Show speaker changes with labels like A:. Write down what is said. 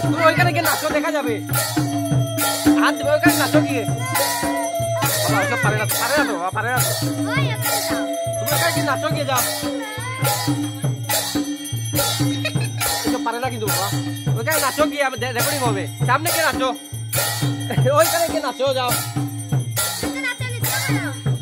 A: তুমি ওইখানে গিয়ে নাচো, দেখা যাবে। হাত দেবে ওইখানে, নাচো গিয়ে। পারে না তো, পারে না তো। তুমি ওইখানে গিয়ে নাচো গিয়ে, যাও। পারে না কিন্তু বাবা, ওইখানে নাচো গিয়ে, রেকর্ডিং হবে। সামনে গিয়ে নাচো, ওইখানে গিয়ে নাচো, যাও।